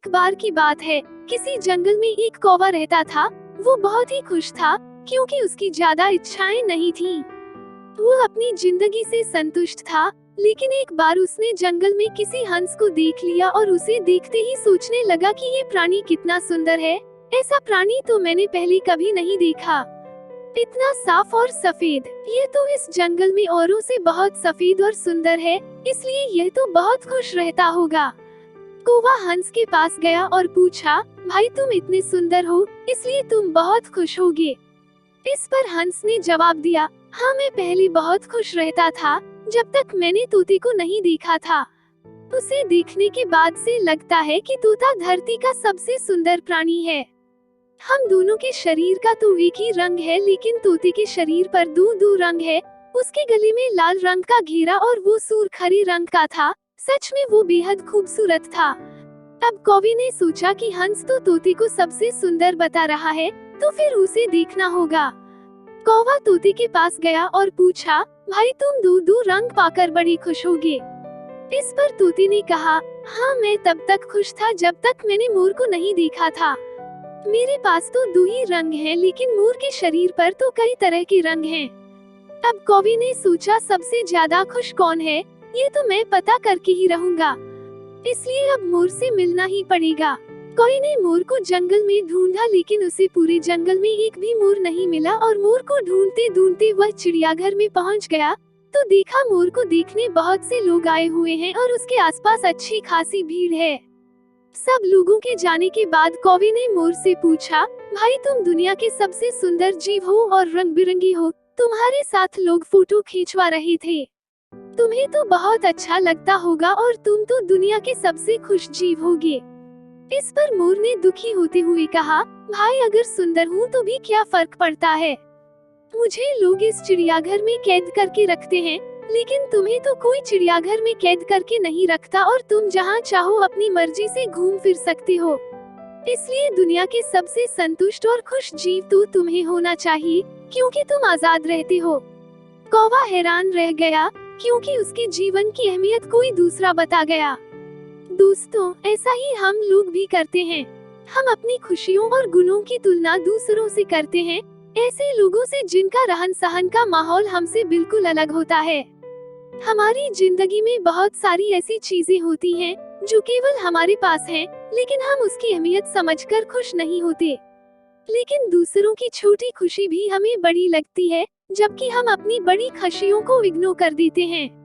एक बार की बात है, किसी जंगल में एक कौवा रहता था। वो बहुत ही खुश था क्योंकि उसकी ज्यादा इच्छाएं नहीं थी। वो अपनी जिंदगी से संतुष्ट था, लेकिन एक बार उसने जंगल में किसी हंस को देख लिया और उसे देखते ही सोचने लगा कि ये प्राणी कितना सुंदर है। ऐसा प्राणी तो मैंने पहले कभी नहीं देखा। इतना साफ और सफेद, ये तो इस जंगल में औरों से बहुत सफेद और सुंदर है, इसलिए यह तो बहुत खुश रहता होगा। कौवा हंस के पास गया और पूछा, भाई तुम इतने सुंदर हो, इसलिए तुम बहुत खुश होगे। इस पर हंस ने जवाब दिया, हाँ मैं पहले बहुत खुश रहता था, जब तक मैंने तोते को नहीं देखा था। उसे देखने के बाद से लगता है कि तोता धरती का सबसे सुंदर प्राणी है। हम दोनों के शरीर का तो एक ही रंग है, लेकिन तोते के शरीर पर दो दो रंग है। उसके गले में लाल रंग का घेरा और वो सूरखरी रंग का था। सच में वो बेहद खूबसूरत था। अब कौवे ने सोचा कि हंस तो तोते को सबसे सुंदर बता रहा है, तो फिर उसे देखना होगा। कौवा तोते के पास गया और पूछा, भाई तुम दो दो रंग पाकर बड़े खुश होगे। इस पर तोते ने कहा, हाँ मैं तब तक खुश था जब तक मैंने मोर को नहीं देखा था। मेरे पास तो दो ही रंग हैं, लेकिन मोर के शरीर पर तो कई तरह के रंग हैं। अब कौवे ने सोचा, सबसे ज्यादा खुश कौन है, ये तो मैं पता करके ही रहूंगा, इसलिए अब मोर से मिलना ही पड़ेगा। कौवे ने मोर को जंगल में ढूंढा, लेकिन उसे पूरे जंगल में एक भी मोर नहीं मिला और मोर को ढूंढते ढूंढते वह चिड़ियाघर में पहुंच गया तो देखा मोर को देखने बहुत से लोग आए हुए हैं और उसके आसपास अच्छी खासी भीड़ है। सब लोगों के जाने के बाद कौवे ने मोर से पूछा, भाई तुम दुनिया के सबसे सुंदर जीव हो और रंग बिरंगी हो, तुम्हारे साथ लोग फोटो खींचवा रहे थे, तुम्हें तो बहुत अच्छा लगता होगा और तुम तो दुनिया के सबसे खुश जीव होगे। इस पर मोर ने दुखी होते हुए कहा, भाई अगर सुंदर हूँ तो भी क्या फर्क पड़ता है, मुझे लोग इस चिड़ियाघर में कैद करके रखते हैं, लेकिन तुम्हें तो कोई चिड़ियाघर में कैद करके नहीं रखता और तुम जहाँ चाहो अपनी मर्जी से घूम फिर सकते हो। इसलिए दुनिया के सबसे संतुष्ट और खुश जीव तो तुम्हें होना चाहिए, क्योंकि तुम आजाद रहते हो। कौवा हैरान रह गया, क्योंकि उसके जीवन की अहमियत कोई दूसरा बता गया। दोस्तों, ऐसा ही हम लोग भी करते हैं। हम अपनी खुशियों और गुणों की तुलना दूसरों से करते हैं, ऐसे लोगों से जिनका रहन सहन का माहौल हमसे बिल्कुल अलग होता है। हमारी जिंदगी में बहुत सारी ऐसी चीजें होती हैं जो केवल हमारे पास हैं, लेकिन हम उसकी अहमियत समझकर खुश नहीं होते। लेकिन दूसरों की छोटी खुशी भी हमें बड़ी लगती है, जबकि हम अपनी बड़ी खुशियों को इग्नोर कर देते हैं।